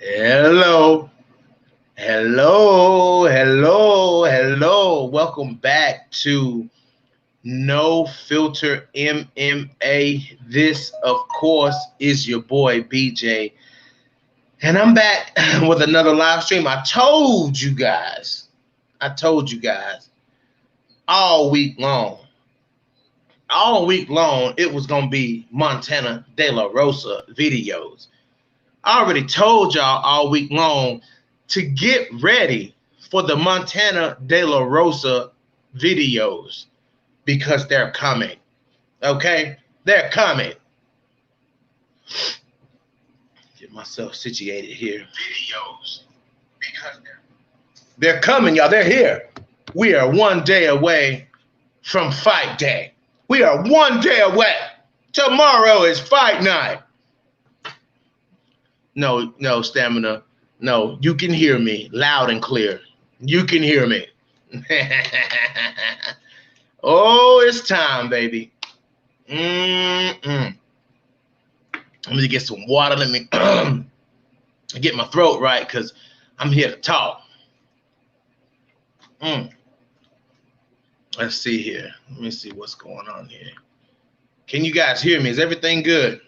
Hello, hello. Welcome back to No Filter MMA. This, of course, is your boy BJ. And I'm back with another live stream. I told you guys all week long, it was going to be Montana De La Rosa videos. I already told y'all all week long to get ready for the Montana De La Rosa videos because they're coming. Okay? They're coming. Get myself situated here. Videos because they're coming, y'all. They're here. We are one day away from fight day. We are one day away. Tomorrow is fight night. No, Stamina. No, you can hear me loud and clear. You can hear me. Oh, it's time, baby. Let me get some water. Let me get my throat right because I'm here to talk. Let's see here. Let me see what's going on here. Can you guys hear me? Is everything good?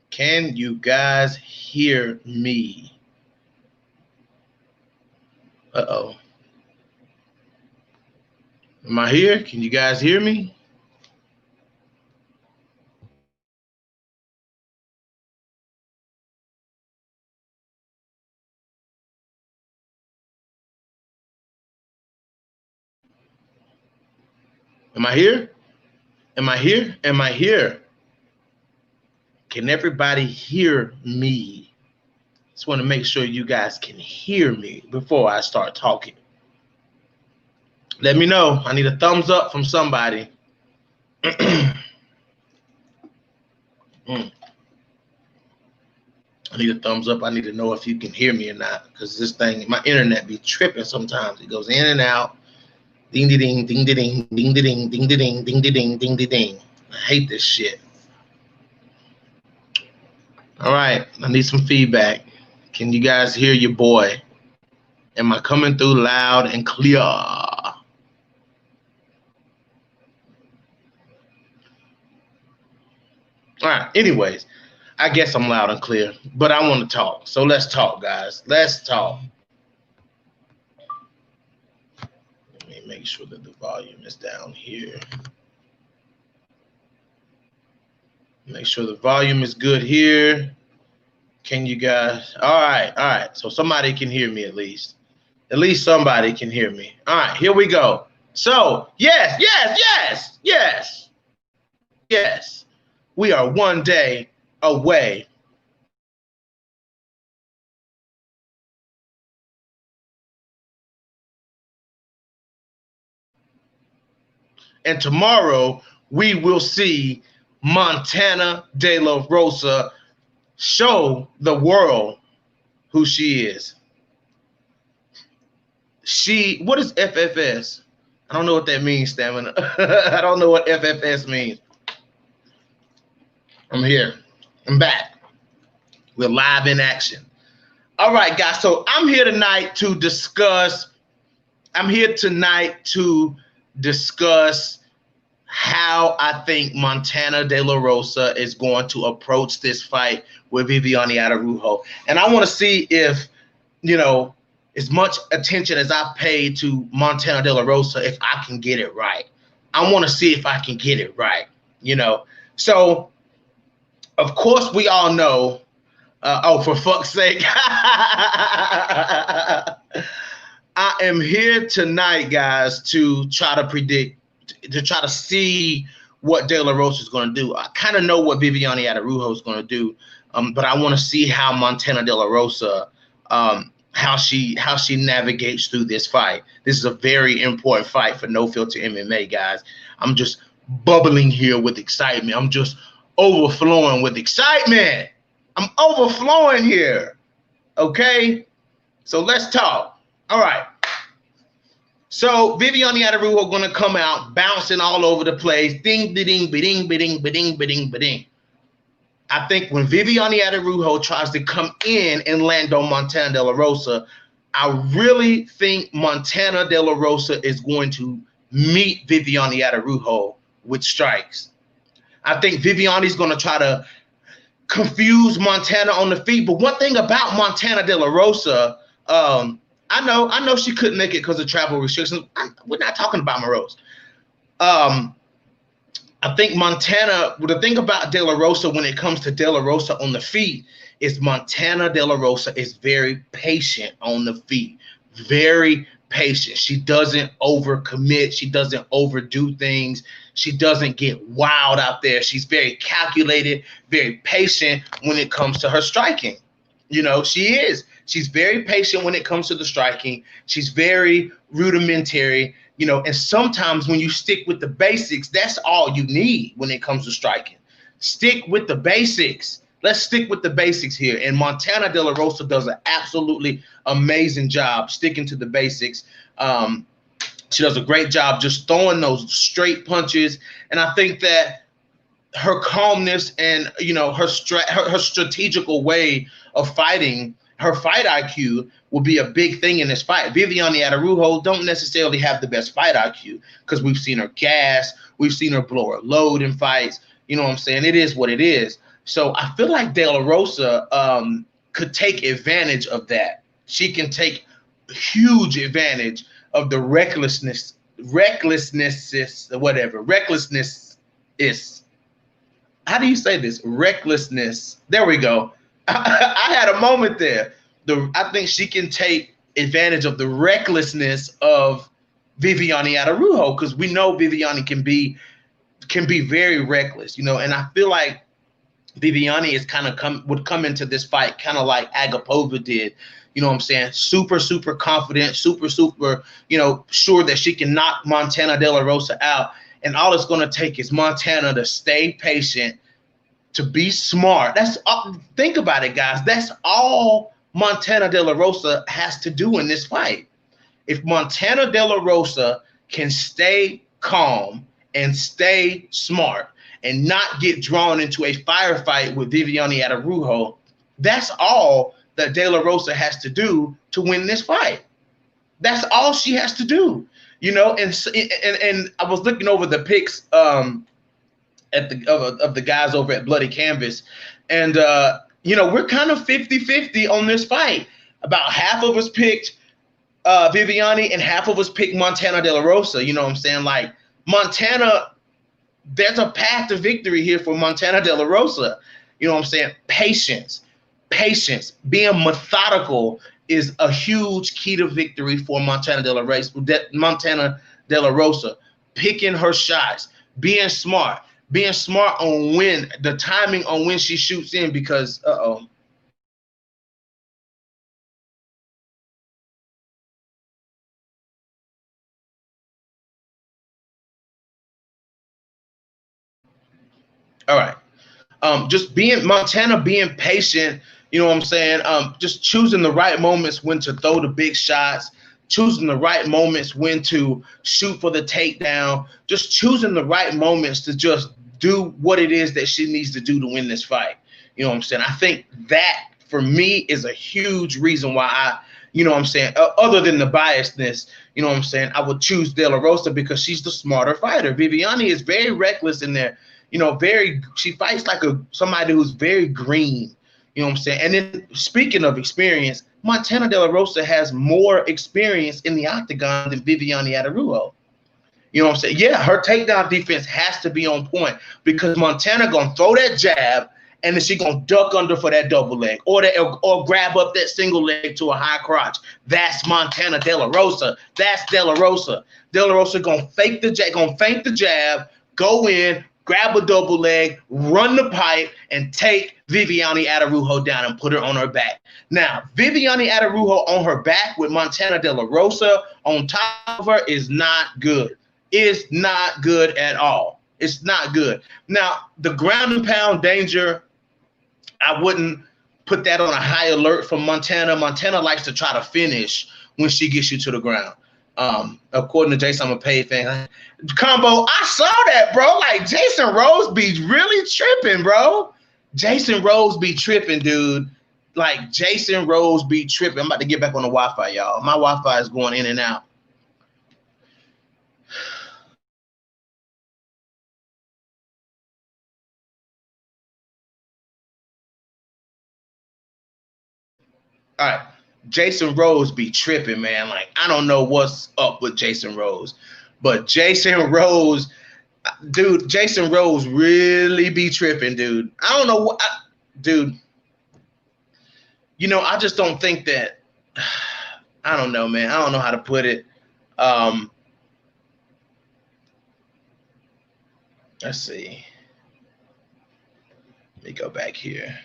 Can you guys hear me? Uh-oh. Am I here? Can you guys hear me? Am I here? Am I here? Am I here? Can everybody hear me? Just want to make sure you guys can hear me before I start talking. Let me know. I need a thumbs up from somebody. I need a thumbs up. I need to know if you can hear me or not, because this thing, my internet be tripping sometimes. It goes in and out. Ding ding ding ding ding ding ding ding ding ding ding ding ding. I hate this shit. All right, I need some feedback. Can you guys hear your boy? Am I coming through loud and clear? All right, anyways, I guess I'm loud and clear, but I want to talk. So let's talk, guys. Let's talk. Let me make sure that the volume is down here. Make sure the volume is good here. Can you guys? All right. So somebody can hear me at least. At least somebody can hear me. All right, here we go. So, yes. We are one day away. And tomorrow we will see Montana De La Rosa show the world who she is. What is FFS? I don't know what that means, Stamina. I don't know what FFS means. I'm here. I'm back. We're live in action. All right, guys. So I'm here tonight to discuss how I think Montana De La Rosa is going to approach this fight with Viviane Araujo. And I want to see if, as much attention as I pay to Montana De La Rosa, if I can get it right. I want to see if I can get it right, So, of course, we all know, for fuck's sake, I am here tonight, guys, to try to predict, to try to see what De La Rosa is going to do. I kind of know what Viviane Araujo is going to do, but I want to see how Montana De La Rosa, how she navigates through this fight. This is a very important fight for No Filter MMA, guys. I'm just bubbling here with excitement. I'm just overflowing with excitement. I'm overflowing here. Okay? So let's talk. All right. So Viviane Araujo going to come out bouncing all over the place. Ding, ding, ding, ding, ding, ding, ding, ding. I think when Viviane Araujo tries to come in and land on Montana De La Rosa, I really think Montana De La Rosa is going to meet Viviane Araujo with strikes. I think Viviane's going to try to confuse Montana on the feet. But one thing about Montana De La Rosa, I know she couldn't make it because of travel restrictions. We're not talking about Morose. I think Montana, the thing about De La Rosa when it comes to De La Rosa on the feet is Montana De La Rosa is very patient on the feet. Very patient. She doesn't overcommit. She doesn't overdo things. She doesn't get wild out there. She's very calculated, very patient when it comes to her striking. You know, she is. She's very patient when it comes to the striking. She's very rudimentary, you know, and sometimes when you stick with the basics, that's all you need when it comes to striking. Stick with the basics. Let's stick with the basics here. And Montana De La Rosa does an absolutely amazing job sticking to the basics. She does a great job just throwing those straight punches. And I think that her calmness and, you know, her strategical way of fighting, her fight IQ will be a big thing in this fight. Viviane Araujo don't necessarily have the best fight IQ because we've seen her gas, we've seen her blow her load in fights. You know what I'm saying? It is what it is. So I feel like De La Rosa could take advantage of that. She can take huge advantage of the recklessness is. How do you say this? Recklessness. There we go. I had a moment there. I think she can take advantage of the recklessness of Viviane Araujo because we know Viviane can be very reckless, you know. And I feel like Viviane is would come into this fight kind of like Agapova did. You know what I'm saying? Super, super confident, super, you know, sure that she can knock Montana De La Rosa out. And all it's going to take is Montana to stay patient, to be smart. That's think about it, guys. That's all Montana De La Rosa has to do in this fight. If Montana De La Rosa can stay calm and stay smart and not get drawn into a firefight with Viviane Araujo, that's all that De La Rosa has to do to win this fight. That's all she has to do, you know. And I was looking over the picks of the guys over at Bloody Canvas, and you know, we're kind of 50-50 on this fight. About half of us picked Viviane and half of us picked Montana De La Rosa. You know what I'm saying? Like Montana, there's a path to victory here for Montana De La Rosa. You know what I'm saying? Patience, being methodical is a huge key to victory for Montana De La Rosa. Picking her shots, being smart on when the timing on when she shoots in, because all right. Just Montana being patient, you know what I'm saying? Just choosing the right moments when to throw the big shots, choosing the right moments when to shoot for the takedown, just choosing the right moments to just do what it is that she needs to do to win this fight. You know what I'm saying? I think that for me is a huge reason why I, you know what I'm saying, other than the biasness, you know what I'm saying, I would choose De La Rosa because she's the smarter fighter. Viviane is very reckless in there. You know, she fights like somebody who's very green, you know what I'm saying? And then speaking of experience, Montana De La Rosa has more experience in the octagon than Viviane Araujo. You know what I'm saying? Yeah, her takedown defense has to be on point because Montana gonna throw that jab and then she gonna duck under for that double leg or grab up that single leg to a high crotch. That's Montana De La Rosa. That's De La Rosa. De La Rosa gonna fake the jab, go in, grab a double leg, run the pipe, and take Viviane Araujo down and put her on her back. Now, Viviane Araujo on her back with Montana De La Rosa on top of her is not good. It's not good at all. It's not good. Now, the ground and pound danger, I wouldn't put that on a high alert from Montana. Montana likes to try to finish when she gets you to the ground. According to Jason, I'm a paid fan. Combo, I saw that, bro. Like Jason Rose be really tripping, bro. Jason Rose be tripping, dude. Like Jason Rose be tripping. I'm about to get back on the Wi-Fi, y'all. My Wi-Fi is going in and out. All right. Jason Rose be tripping, man. Like, I don't know what's up with Jason Rose, but Jason Rose, dude, Jason Rose really be tripping, dude. I don't know what, dude. You know, I just don't think that, I don't know, man. I don't know how to put it. Let's see. Let me go back here.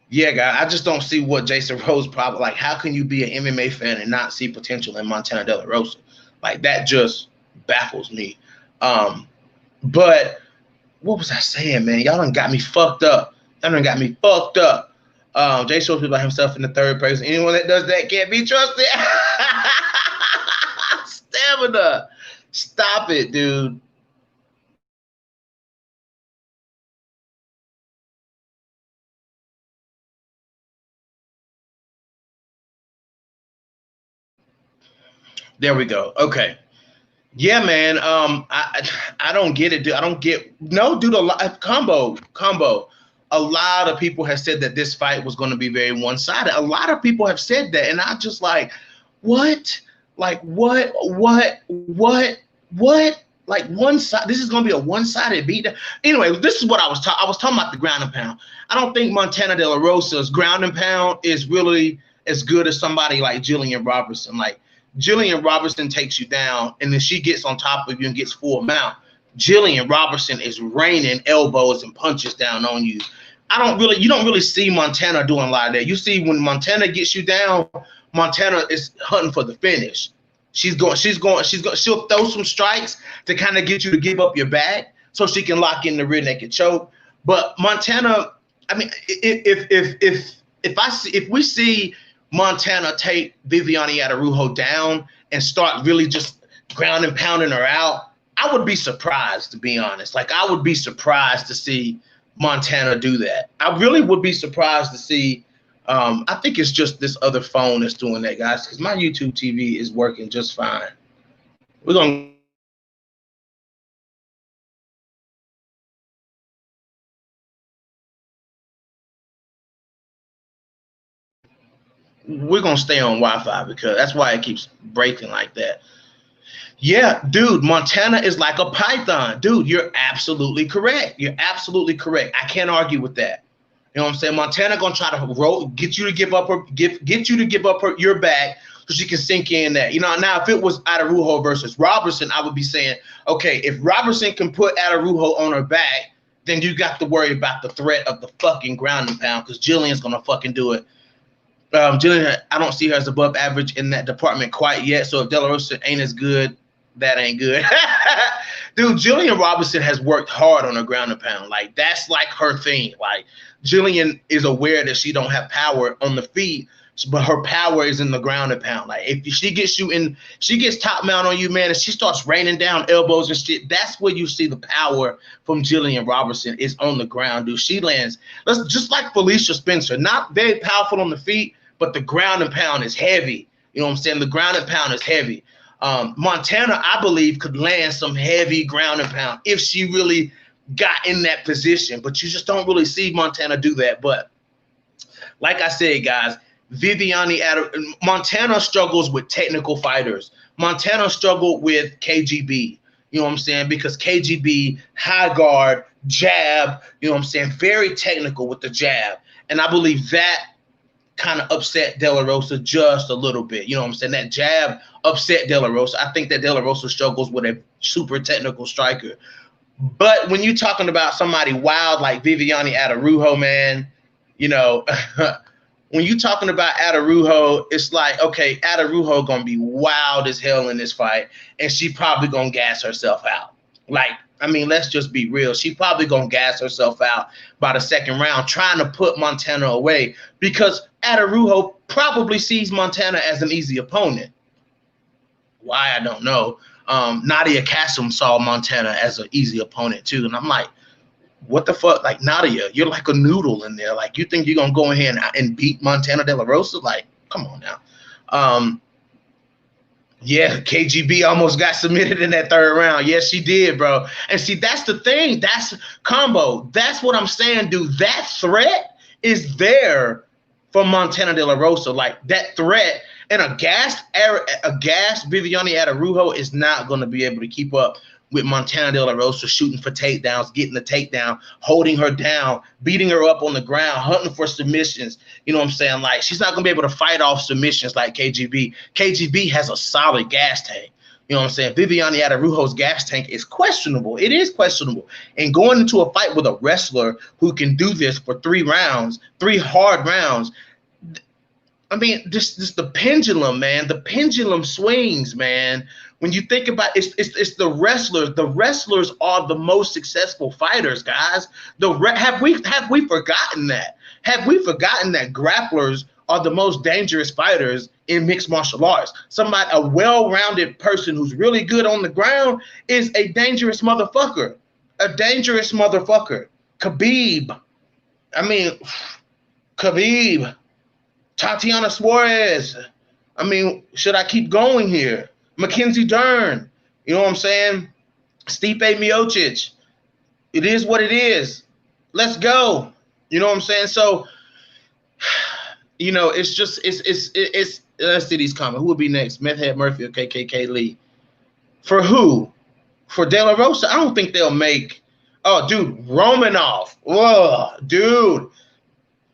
Yeah, guy, I just don't see what Jason Rose probably like. How can you be an MMA fan and not see potential in Montana De La Rosa? Like that just baffles me. But what was I saying, man? Y'all done got me fucked up. Y'all done got me fucked up. Jason Rose by himself in the third person. Anyone that does that can't be trusted. Stamina. Stop it, dude. There we go. Okay. Yeah, man. I don't get it, dude. I don't get no, dude. A lot combo. A lot of people have said that this fight was going to be very one-sided. A lot of people have said that, and I just like, what? Like what? Like one side. This is going to be a one-sided beat. Anyway, this is what I was talking. I was talking about the ground and pound. I don't think Montana De La Rosa's ground and pound is really as good as somebody like Jillian Robertson. Like Jillian Robertson takes you down, and then she gets on top of you and gets full mount. Jillian Robertson is raining elbows and punches down on you. You don't really see Montana doing a lot of that. You see when Montana gets you down, Montana is hunting for the finish. She'll throw some strikes to kind of get you to give up your back so she can lock in the rear naked choke. But Montana, I mean, if we see Montana take Viviane Araujo down and start really just ground and pounding her out, I would be surprised, to be honest. Like, I would be surprised to see Montana do that. I really would be surprised to see. I think it's just this other phone that's doing that, guys, because my YouTube TV is working just fine. We're going to stay on Wi-Fi because that's why it keeps breaking like that. Yeah, dude, Montana is like a python. Dude, you're absolutely correct. You're absolutely correct. I can't argue with that. You know what I'm saying? Montana gonna try to get you to give up your back so she can sink in that. You know, now if it was Araujo versus Robertson, I would be saying, okay, if Robertson can put Araujo on her back, then you got to worry about the threat of the fucking ground and pound because Jillian's gonna fucking do it. Jillian, I don't see her as above average in that department quite yet. So if De La Rosa ain't as good, that ain't good. Dude, Jillian Robertson has worked hard on her ground and pound. Like, that's like her thing. Like, Jillian is aware that she don't have power on the feet, but her power is in the ground and pound. Like, if she gets top mount on you, man, and she starts raining down elbows and shit, that's where you see the power from Jillian Robertson is on the ground, dude. She lands, just like Felicia Spencer, not very powerful on the feet, but the ground and pound is heavy. You know what I'm saying? The ground and pound is heavy. Montana, I believe, could land some heavy ground and pound if she really got in that position, but you just don't really see Montana do that. But like I said, guys, Montana struggles with technical fighters. Montana struggled with KGB. You know what I'm saying? Because KGB, high guard, jab, you know what I'm saying? Very technical with the jab. And I believe that kind of upset De La Rosa just a little bit. You know what I'm saying? That jab upset De La Rosa. I think that De La Rosa struggles with a super technical striker. But when you're talking about somebody wild like Viviane Araujo, man, you know, when you're talking about Araujo, it's like, okay, Araujo gonna be wild as hell in this fight, and she probably gonna gas herself out. Like, I mean, let's just be real. She probably gonna gas herself out by the second round, trying to put Montana away because Araujo probably sees Montana as an easy opponent. Why, I don't know. Nadia Kassem saw Montana as an easy opponent too, and I'm like, what the fuck? Like, Nadia, you're like a noodle in there. Like, you think you're gonna go in here and beat Montana De La Rosa? Like, come on now. Yeah, KGB almost got submitted in that third round. Yes, she did, bro. And see, that's the thing. That's combo. That's what I'm saying, dude. That threat is there for Montana De La Rosa. Like, that threat, and a gassed Viviane Araujo is not going to be able to keep up with Montana De La Rosa shooting for takedowns, getting the takedown, holding her down, beating her up on the ground, hunting for submissions. You know what I'm saying? Like, she's not going to be able to fight off submissions like KGB. KGB has a solid gas tank. You know what I'm saying? Viviane Araujo's gas tank is questionable. It is questionable. And going into a fight with a wrestler who can do this for 3 rounds, 3 hard rounds, I mean, this the pendulum, man. The pendulum swings, man. When you think about it's the wrestlers. The wrestlers are the most successful fighters, guys. Have we forgotten that? Have we forgotten that grapplers are the most dangerous fighters in mixed martial arts? A well-rounded person who's really good on the ground is a dangerous motherfucker. A dangerous motherfucker. Khabib. Tatiana Suarez. I mean, should I keep going here? Mackenzie Dern. You know what I'm saying? Stipe Miocic. It is what it is. Let's go. You know what I'm saying? So, you know, it's let's see these comments. Who will be next? Meth Head Murphy or KKK Lee? For who? For De La Rosa? I don't think they'll make. Oh, dude, Romanov. Whoa, dude.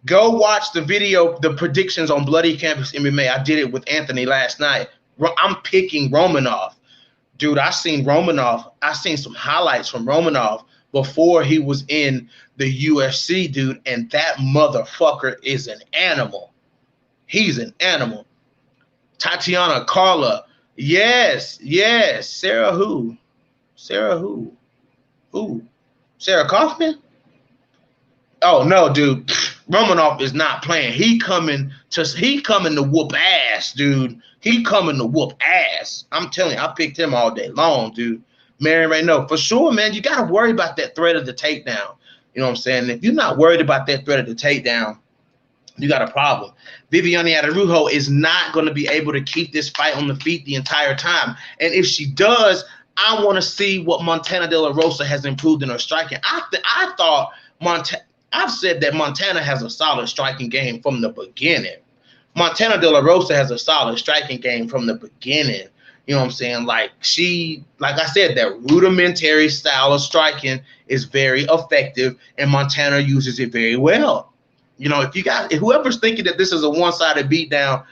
Go watch the video, the predictions on Bloody Campus MMA. I did it with Anthony last night. I'm picking Romanov. Dude, I seen some highlights from Romanov before he was in the UFC, dude, and that motherfucker is an animal. He's an animal. Tatiana Carla. Yes. Sarah who? Who? Sarah Kaufman? Oh no, dude. Romanov is not playing. He coming to whoop ass, dude. He coming to whoop ass. I'm telling you, I picked him all day long, dude. Marion Renault, for sure, man. You gotta worry about that threat of the takedown. You know what I'm saying? And if you're not worried about that threat of the takedown, you got a problem. Viviane Araujo is not going to be able to keep this fight on the feet the entire time. And if she does, I want to see what Montana De La Rosa has improved in her striking. I've said that Montana has a solid striking game from the beginning. Montana De La Rosa has a solid striking game from the beginning. You know what I'm saying? Like I said, that rudimentary style of striking is very effective, and Montana uses it very well. You know, if whoever's thinking that this is a one-sided beatdown,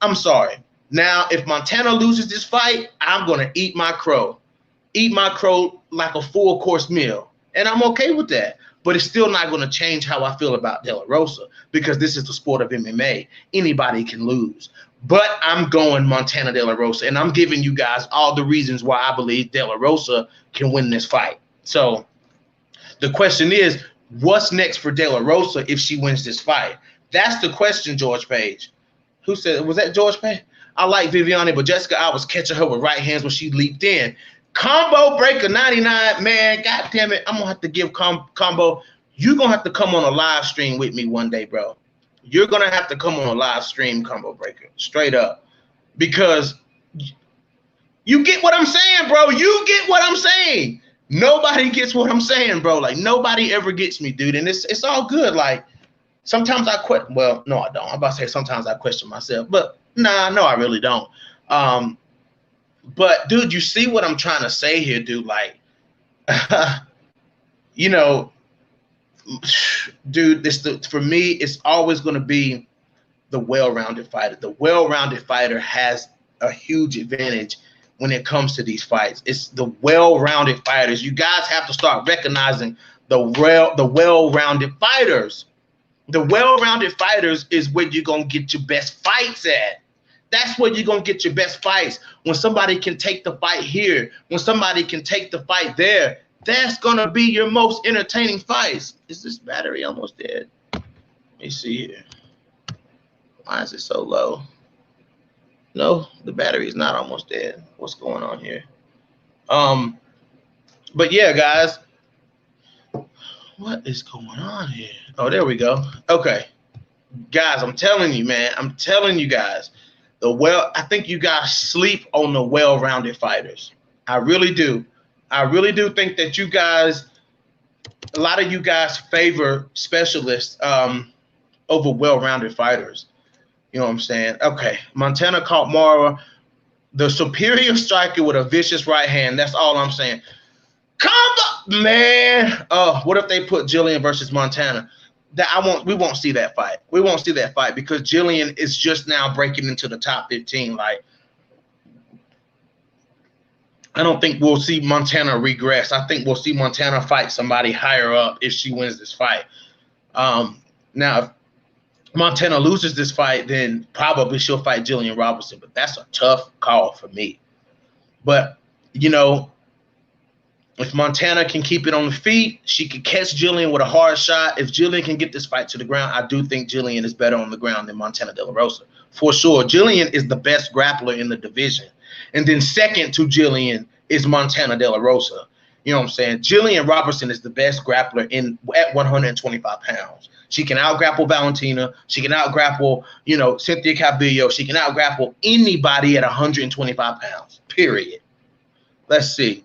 I'm sorry. Now, if Montana loses this fight, I'm going to eat my crow. Eat my crow like a full-course meal. And I'm okay with that. But it's still not going to change how I feel about De La Rosa, because this is the sport of MMA. Anybody can lose. But I'm going Montana De La Rosa, and I'm giving you guys all the reasons why I believe De La Rosa can win this fight. So the question is, what's next for De La Rosa if she wins this fight? That's the question, George Page. Who said, was that George Page? I like Viviane, but Jessica, I was catching her with right hands when she leaped in. Combo Breaker 99, man, god damn it. I'm going to have to give Combo, you're going to have to come on a live stream with me one day, bro. You're going to have to come on a live stream, Combo Breaker, straight up. Because you get what I'm saying, bro. You get what I'm saying. Nobody gets what I'm saying, bro. Like, nobody ever gets me, dude. And it's all good. Like, sometimes I question. Well, no, I don't. I'm about to say sometimes I question myself. But, nah, no, I really don't. But, dude, you see what I'm trying to say here, dude? Like, you know, dude, for me, it's always going to be the well-rounded fighter. The well-rounded fighter has a huge advantage when it comes to these fights. It's the well-rounded fighters. You guys have to start recognizing the well-rounded fighters. The well-rounded fighters is where you're going to get your best fights at. That's where you're going to get your best fights. When somebody can take the fight here, when somebody can take the fight there, that's going to be your most entertaining fights. Is this battery almost dead? Let me see here. Why is it so low? No, the battery is not almost dead. What's going on here? But yeah, guys, What is going on here? Oh, there we go. Okay. Guys, I'm telling you, man. I'm telling you guys. I think you guys sleep on the well-rounded fighters. I really do. I really do think that you guys, a lot of you guys favor specialists over well-rounded fighters. You know what I'm saying? Okay. Montana caught Mara, the superior striker with a vicious right hand. That's all I'm saying. Come on, man. Oh, what if they put Jillian versus Montana? We won't see that fight. We won't see that fight because Jillian is just now breaking into the top 15. Like, I don't think we'll see Montana regress. I think we'll see Montana fight somebody higher up if she wins this fight. Now, if Montana loses this fight, then probably she'll fight Jillian Robertson, but that's a tough call for me. But, you know, if Montana can keep it on the feet, she can catch Jillian with a hard shot. If Jillian can get this fight to the ground, I do think Jillian is better on the ground than Montana De La Rosa. For sure. Jillian is the best grappler in the division. And then second to Jillian is Montana De La Rosa. You know what I'm saying? Jillian Robertson is the best grappler at 125 pounds. She can out-grapple Valentina. She can out-grapple, you know, Cynthia Calvillo. She can out-grapple anybody at 125 pounds, period. Let's see.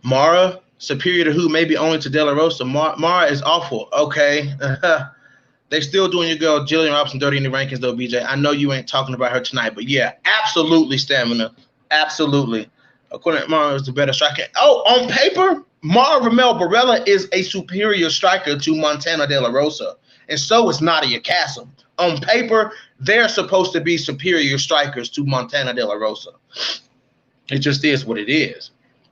Mara, superior to who? Maybe only to De La Rosa. Mara is awful. Okay. They still doing your girl Jillian Robinson dirty in the rankings, though, BJ. I know you ain't talking about her tonight, but yeah, absolutely stamina. Absolutely. According to Mara is the better striker. Oh, on paper, Mara Ramel Barella is a superior striker to Montana De La Rosa. And so is Nadia Cassim. On paper, they're supposed to be superior strikers to Montana De La Rosa. It just is what it is.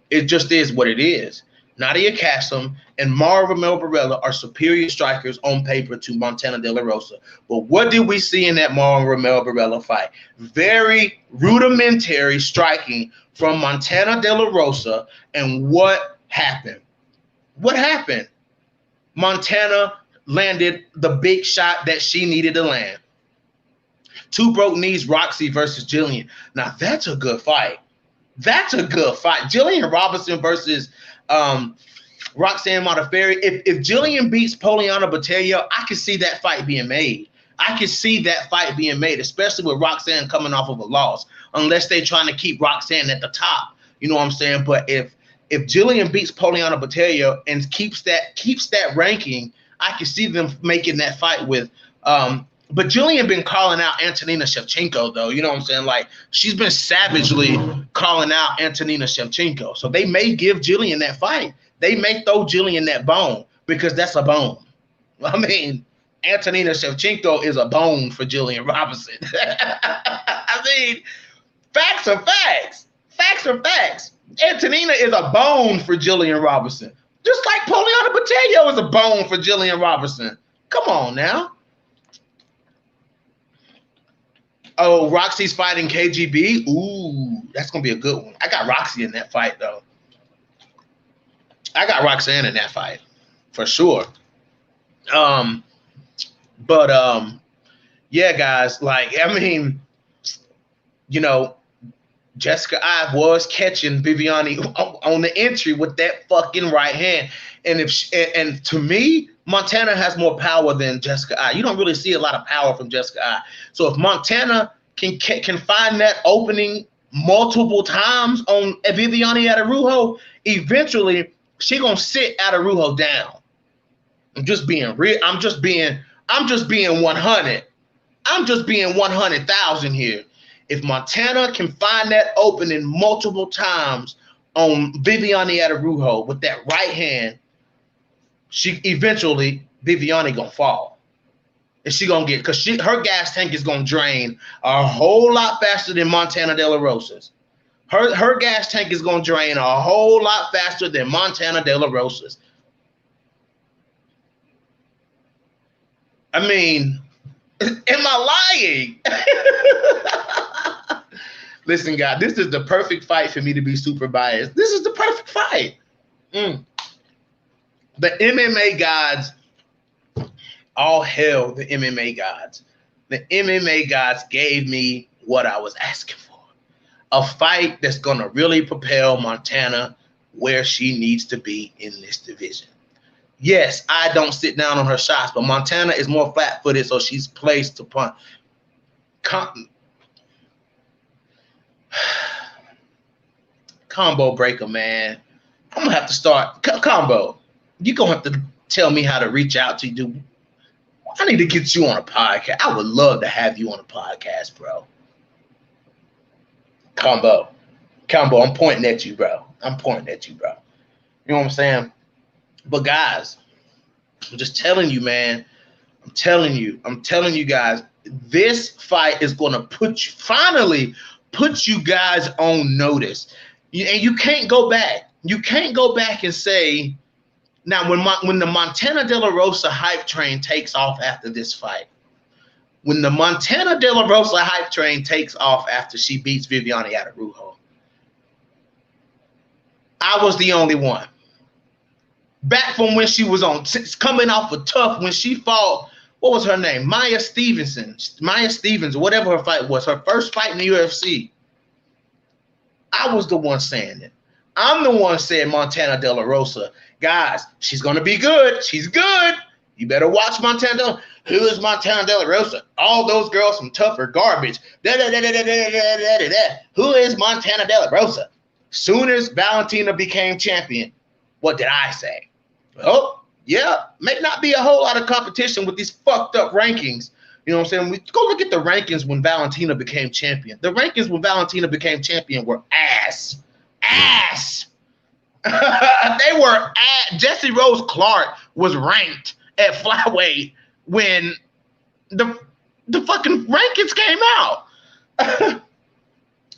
It just is what it is. Nadia Cassim and Mara Ramel Barella are superior strikers on paper to Montana De La Rosa. But what did we see in that Mara Ramel Barella fight? Very rudimentary striking from Montana De La Rosa. And what happened? What happened? Montana landed the big shot that she needed to land. Two broke knees, Roxy versus Jillian. Now, that's a good fight. That's a good fight. Jillian Robinson versus Roxanne Modafferi. If Jillian beats Poliana Botelho, I can see that fight being made. I can see that fight being made, especially with Roxanne coming off of a loss, unless they're trying to keep Roxanne at the top. You know what I'm saying? But if Jillian beats Poliana Botelho and keeps that ranking, I can see them making that fight with but Jillian been calling out Antonina Shevchenko, though. You know what I'm saying? Like, she's been savagely calling out Antonina Shevchenko. So they may give Jillian that fight. They may throw Jillian that bone because that's a bone. I mean, Antonina Shevchenko is a bone for Jillian Robinson. I mean, facts are facts. Facts are facts. Antonina is a bone for Jillian Robinson. Just like Poliana Botelho is a bone for Jillian Robinson. Come on now. Oh, Roxy's fighting KGB. Ooh, that's going to be a good one. I got Roxy in that fight, though. I got Roxanne in that fight, for sure. Yeah, guys, like, I mean, you know, Jessica I was catching Viviane on the entry with that fucking right hand. And to me, Montana has more power than Jessica I. You don't really see a lot of power from Jessica I. So if Montana can find that opening multiple times on Viviane Araujo, eventually she gonna sit Araujo down. I'm just being real. I'm just being 100. I'm just being 100,000 here. If Montana can find that opening multiple times on Viviane Araujo with that right hand, she eventually Viviane gonna fall. And she gonna get, because her gas tank is gonna drain a whole lot faster than Montana De La Rosa's. Her gas tank is gonna drain a whole lot faster than Montana De La Rosa's. I mean, am I lying? Listen, guys, this is the perfect fight for me to be super biased. This is the perfect fight. The MMA gods, all hell, the MMA gods. The MMA gods gave me what I was asking for. A fight that's going to really propel Montana where she needs to be in this division. Yes, I don't sit down on her shots, but Montana is more flat-footed, so she's placed to punt. Combo breaker, man. I'm gonna have to start combo. You're gonna have to tell me how to reach out to you. I need to get you on a podcast. I would love to have you on a podcast, bro. Combo, I'm pointing at you, bro. I'm pointing at you, bro. You know what I'm saying? But guys, I'm just telling you, man. I'm telling you guys, this fight is going to finally put you guys on notice. And you can't go back. You can't go back and say, now when the Montana De La Rosa hype train takes off after this fight, when the Montana De La Rosa hype train takes off after she beats Viviane Araujo, I was the only one. Back from when she was coming off a tough, when she fought, what was her name? Maya Stevens, whatever her fight was, her first fight in the UFC. I was the one saying it. I'm the one saying Montana De La Rosa. Guys, she's going to be good. She's good. You better watch Montana De La Rosa. Who is Montana De La Rosa? All those girls from Tough are garbage. Who is Montana De La Rosa? Soon as Valentina became champion, what did I say? Oh, yeah, may not be a whole lot of competition with these fucked up rankings. You know what I'm saying? We go look at the rankings when Valentina became champion. The rankings when Valentina became champion were ass. They were ass. Jesse Rose Clark was ranked at flyweight when the fucking rankings came out.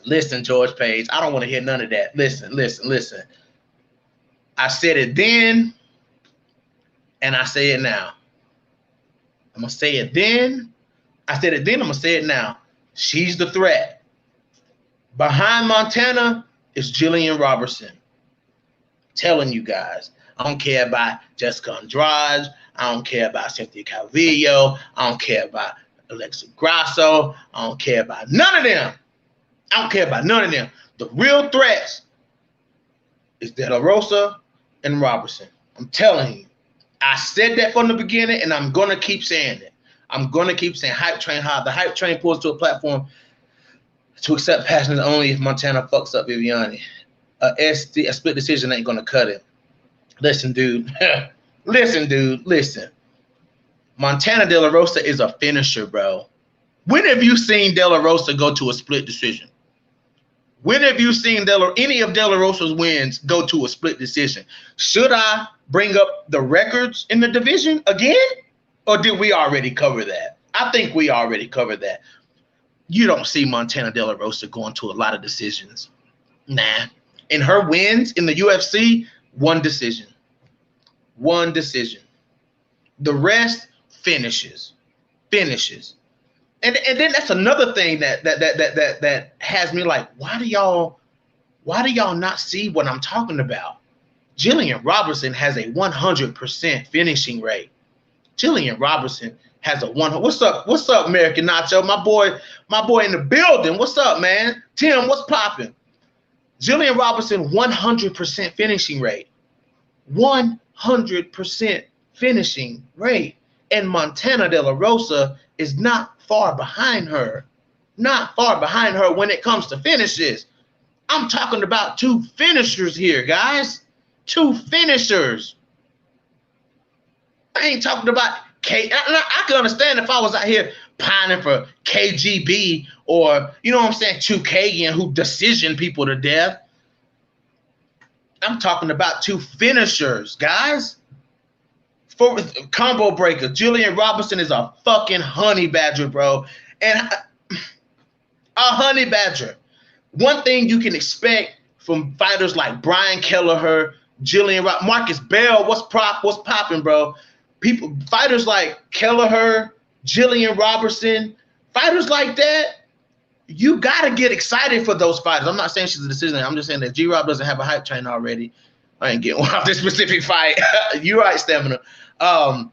Listen, George Page, I don't want to hear none of that. Listen. I said it then, and I say it now. I'm going to say it then. I said it then, I'm going to say it now. She's the threat. Behind Montana is Jillian Robertson. Telling you guys, I don't care about Jessica Andrade. I don't care about Cynthia Calvillo. I don't care about Alexa Grasso. I don't care about none of them. The real threats is De La Rosa and Robertson. I'm telling you. I said that from the beginning, and I'm going to keep saying it. I'm going to keep saying hype train hard. The hype train pulls to a platform to accept passions only if Montana fucks up Viviane. A split decision ain't going to cut it. Listen, dude. Listen. Montana De La Rosa is a finisher, bro. When have you seen De La Rosa go to a split decision? When have you seen any of De La Rosa's wins go to a split decision? Should I bring up the records in the division again? Or did we already cover that? I think we already covered that. You don't see Montana De La Rosa going to a lot of decisions. Nah. In her wins in the UFC, one decision. The rest finishes. And then that's another thing that has me like, why do y'all not see what I'm talking about? Jillian Robertson has a 100% finishing rate. Jillian Robertson has a 100. What's up, American Nacho? My boy in the building. What's up, man? Tim, what's popping? Jillian Robertson, 100% finishing rate. 100% finishing rate. And Montana De La Rosa is not far behind her. Not far behind her when it comes to finishes. I'm talking about two finishers here, guys. Two finishers. I ain't talking about I can understand if I was out here pining for KGB or, you know what I'm saying, 2K and who decision people to death. I'm talking about two finishers, guys. For combo breaker, Jillian Robertson is a fucking honey badger, bro. And a honey badger. One thing you can expect from fighters like Brian Kelleher, Marcus Bell, what's popping, bro? Fighters like Kelleher, Jillian Robertson, fighters like that, you gotta get excited for those fighters. I'm not saying she's a decision. I'm just saying that G-Rob doesn't have a hype train already. I ain't getting off this specific fight. You're right, Stamina. For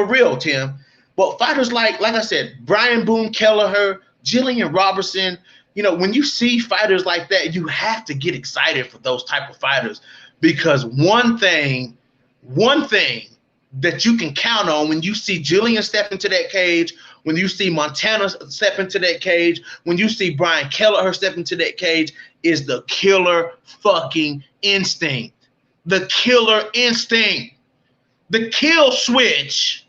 real, Tim. But fighters like I said, Brian Boone Kelleher, Jillian Robertson, you know, when you see fighters like that, you have to get excited for those type of fighters, because one thing that you can count on when you see Jillian step into that cage, when you see Montana step into that cage, when you see Brian Kelleher step into that cage, is the killer fucking instinct. The killer instinct. The kill switch.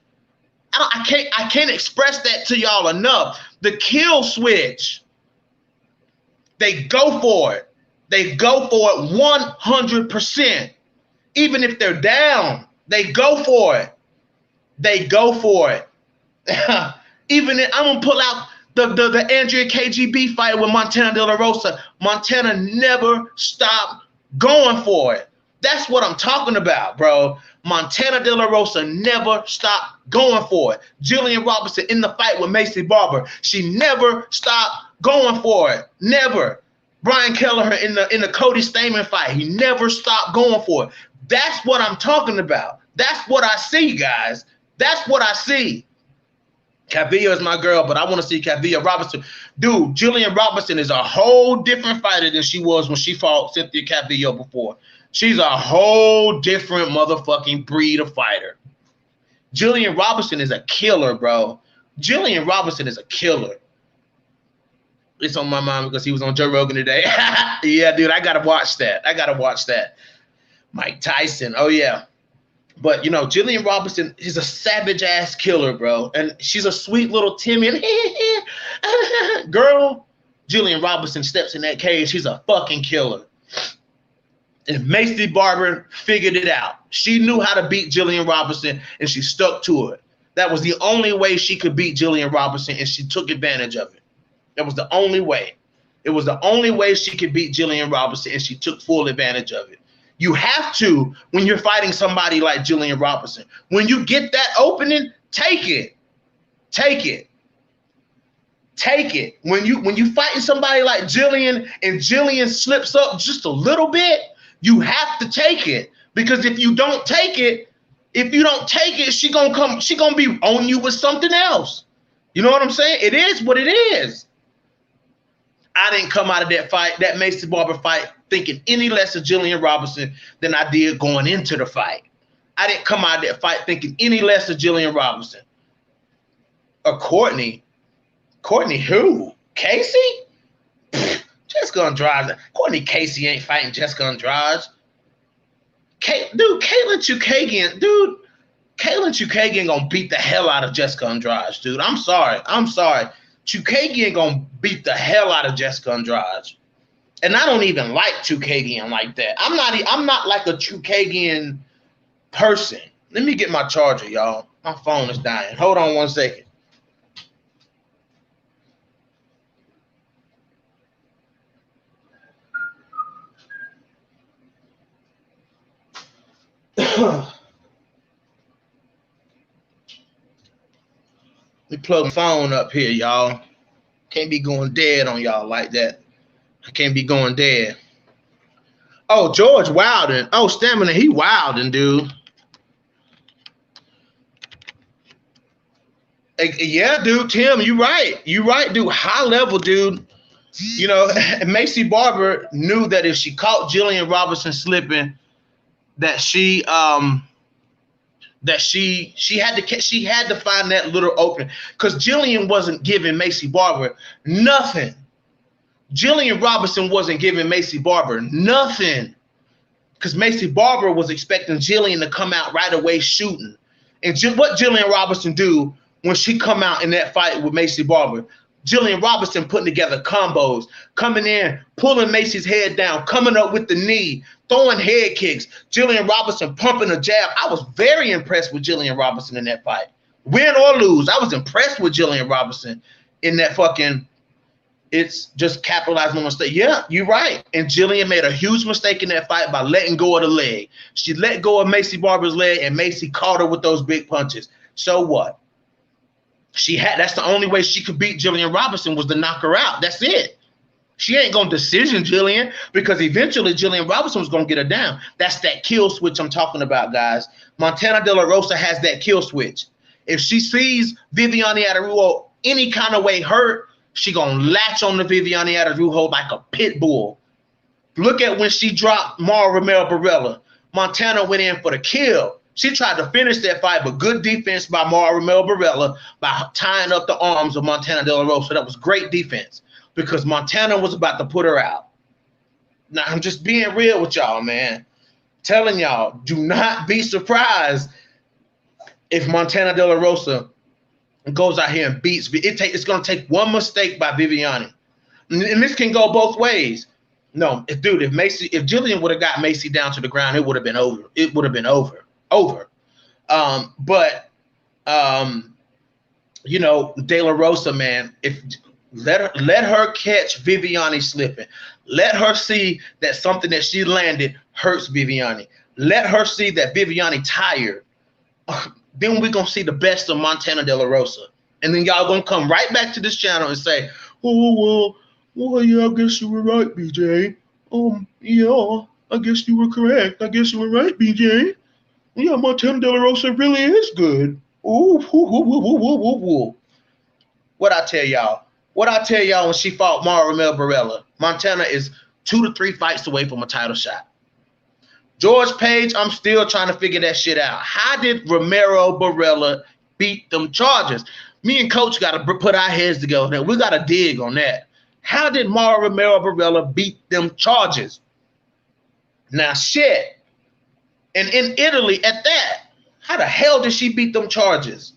I can't express that to y'all enough. The kill switch. They go for it. They go for it 100%. Even if they're down, they go for it. They go for it. Even if I'm gonna pull out the Andrea KGB fight with Montana De La Rosa. Montana never stopped going for it. That's what I'm talking about, bro. Montana De La Rosa never stopped going for it. Jillian Robinson in the fight with Macy Barber, she never stopped going for it. Never. Brian Kelleher in the Cody Stamann fight, he never stopped going for it. That's what I'm talking about. That's what I see, guys. That's what I see. Kavia is my girl, but I want to see Kavia Robinson. Dude, Jillian Robinson is a whole different fighter than she was when she fought Cynthia Calvillo before. She's a whole different motherfucking breed of fighter. Jillian Robinson is a killer, bro. Jillian Robinson is a killer. It's on my mind because he was on Joe Rogan today. Yeah, dude, I gotta watch that. I gotta watch that. Mike Tyson. Oh yeah. But you know, Jillian Robinson is a savage ass killer, bro. And she's a sweet little timid girl. Jillian Robinson steps in that cage, she's a fucking killer. And Macy Barber figured it out. She knew how to beat Jillian Robinson and she stuck to it. That was the only way she could beat Jillian Robinson, and she took advantage of it. That was the only way. It was the only way she could beat Jillian Robinson, and she took full advantage of it. You have to when you're fighting somebody like Jillian Robinson. When you get that opening, take it. Take it. Take it. When you fighting somebody like Jillian and Jillian slips up just a little bit, you have to take it. Because if you don't take it, she gonna be on you with something else. You know what I'm saying? It is what it is. I didn't come out of that fight, that Macy Barber fight, thinking any less of Jillian Robinson than I did going into the fight. I didn't come out of that fight thinking any less of Jillian Robinson. Or Courtney. Courtney who? Casey? Jessica Andrade. Courtney Casey ain't fighting Jessica Andrade. Dude, Caitlin Chukagian gonna beat the hell out of Jessica Andrade, dude. I'm sorry. Chukagian gonna beat the hell out of Jessica Andrade. And I don't even like Chukagian like that. I'm not like a Chukagian person. Let me get my charger, y'all. My phone is dying. Hold on 1 second. Let me plug my phone up here, y'all. Can't be going dead on y'all like that. I can't be going dead. Oh, George Wilden. Oh, Stamina, he wilding, dude. Yeah, dude, Tim, you right. You right, dude. High level, dude. You know, Macy Barber knew that if she caught Jillian Robinson slipping, that she had to find that little opening, because Jillian wasn't giving Macy Barber nothing. Jillian Robinson wasn't giving Macy Barber nothing, because Macy Barber was expecting Jillian to come out right away shooting. And what Jillian Robinson do when she come out in that fight with Macy Barber? Jillian Robinson putting together combos, coming in, pulling Macy's head down, coming up with the knee, throwing head kicks. Jillian Robinson pumping a jab. I was very impressed with Jillian Robinson in that fight. Win or lose, I was impressed with Jillian Robinson in that fucking, it's just capitalizing on mistake. Yeah, you're right. And Jillian made a huge mistake in that fight by letting go of the leg. She let go of Macy Barber's leg, and Macy caught her with those big punches. So what? That's the only way she could beat Jillian Robinson, was to knock her out. That's it. She ain't gonna decision Jillian, because eventually Jillian Robinson was gonna get her down. That's that kill switch I'm talking about, guys. Montana De La Rosa has that kill switch. If she sees Viviane Araujo any kind of way hurt, She gonna latch on to Viviane Araujo like a pit bull. Look at when she dropped Mara Romero Barella. Montana went in for the kill. She tried to finish that fight, but good defense by Mara Romero Barella by tying up the arms of Montana De La Rosa. That was great defense because Montana was about to put her out. Now, I'm just being real with y'all, man. Telling y'all, do not be surprised if Montana De La Rosa goes out here and beats. It's going to take one mistake by Viviane. And this can go both ways. No, if Jillian would have got Macy down to the ground, it would have been over. It would have been over. You know, De La Rosa, man, let her catch Viviane slipping. Let her see that something that she landed hurts Viviane. Let her see that Viviane tired. Then we're going to see the best of Montana De La Rosa. And then y'all going to come right back to this channel and say, oh, well, yeah, I guess you were right, BJ. Yeah, I guess you were correct. I guess you were right, BJ. Yeah, Montana De La Rosa really is good. Ooh, What I tell y'all when she fought Mara Romero Barella, Montana is 2 to 3 fights away from a title shot. George Page, I'm still trying to figure that shit out. How did Romero Barella beat them charges? Me and Coach got to put our heads together. Now, we got to dig on that. How did Mara Romero Barella beat them charges? Now, shit. And in Italy at that, how the hell did she beat them charges?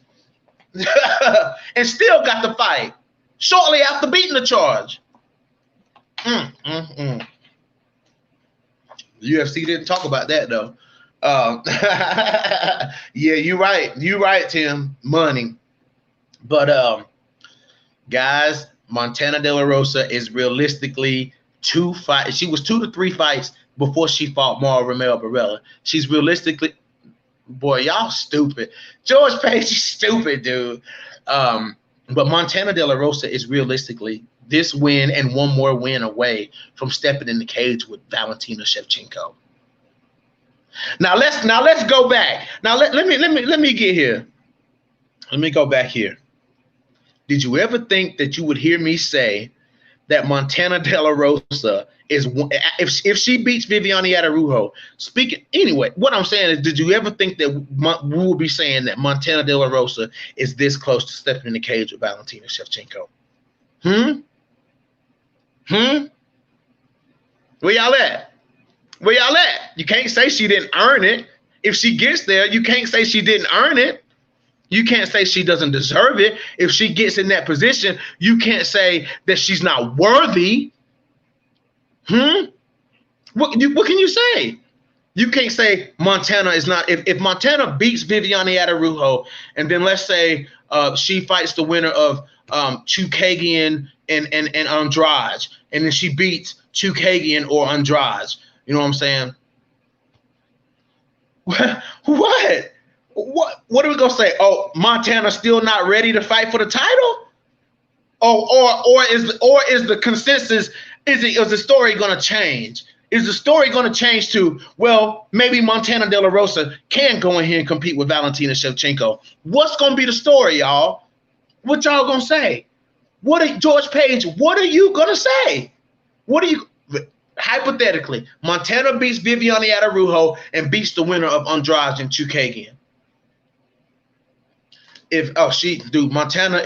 And still got the fight shortly after beating the charge. UFC didn't talk about that, though. Yeah, you're right. You're right, Tim. Money. But, guys, Montana De La Rosa is realistically 2 fights. She was 2 to 3 fights before she fought Mara Romero Barella. She's realistically, boy, y'all stupid. George Page is stupid, dude. But Montana De La Rosa is realistically this win and one more win away from stepping in the cage with Valentina Shevchenko. Now let's go back. Now let me get here. Let me go back here. Did you ever think that you would hear me say that Montana De La Rosa is, if she beats Viviane Araujo, speaking anyway, what I'm saying is, did you ever think that we will be saying that Montana De La Rosa is this close to stepping in the cage with Valentina Shevchenko? Where y'all at? Where y'all at? You can't say she didn't earn it. If she gets there, you can't say she didn't earn it. You can't say she doesn't deserve it. If she gets in that position, you can't say that she's not worthy. What can you say? You can't say Montana is not. If Montana beats Viviane Araujo, and then let's say she fights the winner of Chookagian and Andrade, and then she beats Chookagian or Andrade. You know what I'm saying? What? What are we gonna say? Oh, Montana's still not ready to fight for the title? Or is the consensus? Is the story gonna change? Is the story gonna change to, well, maybe Montana De La Rosa can go in here and compete with Valentina Shevchenko? What's gonna be the story, y'all? What y'all gonna say? George Page? What are you gonna say? What are you? Hypothetically, Montana beats Viviane Araujo and beats the winner of Andrade and Chookagian. Montana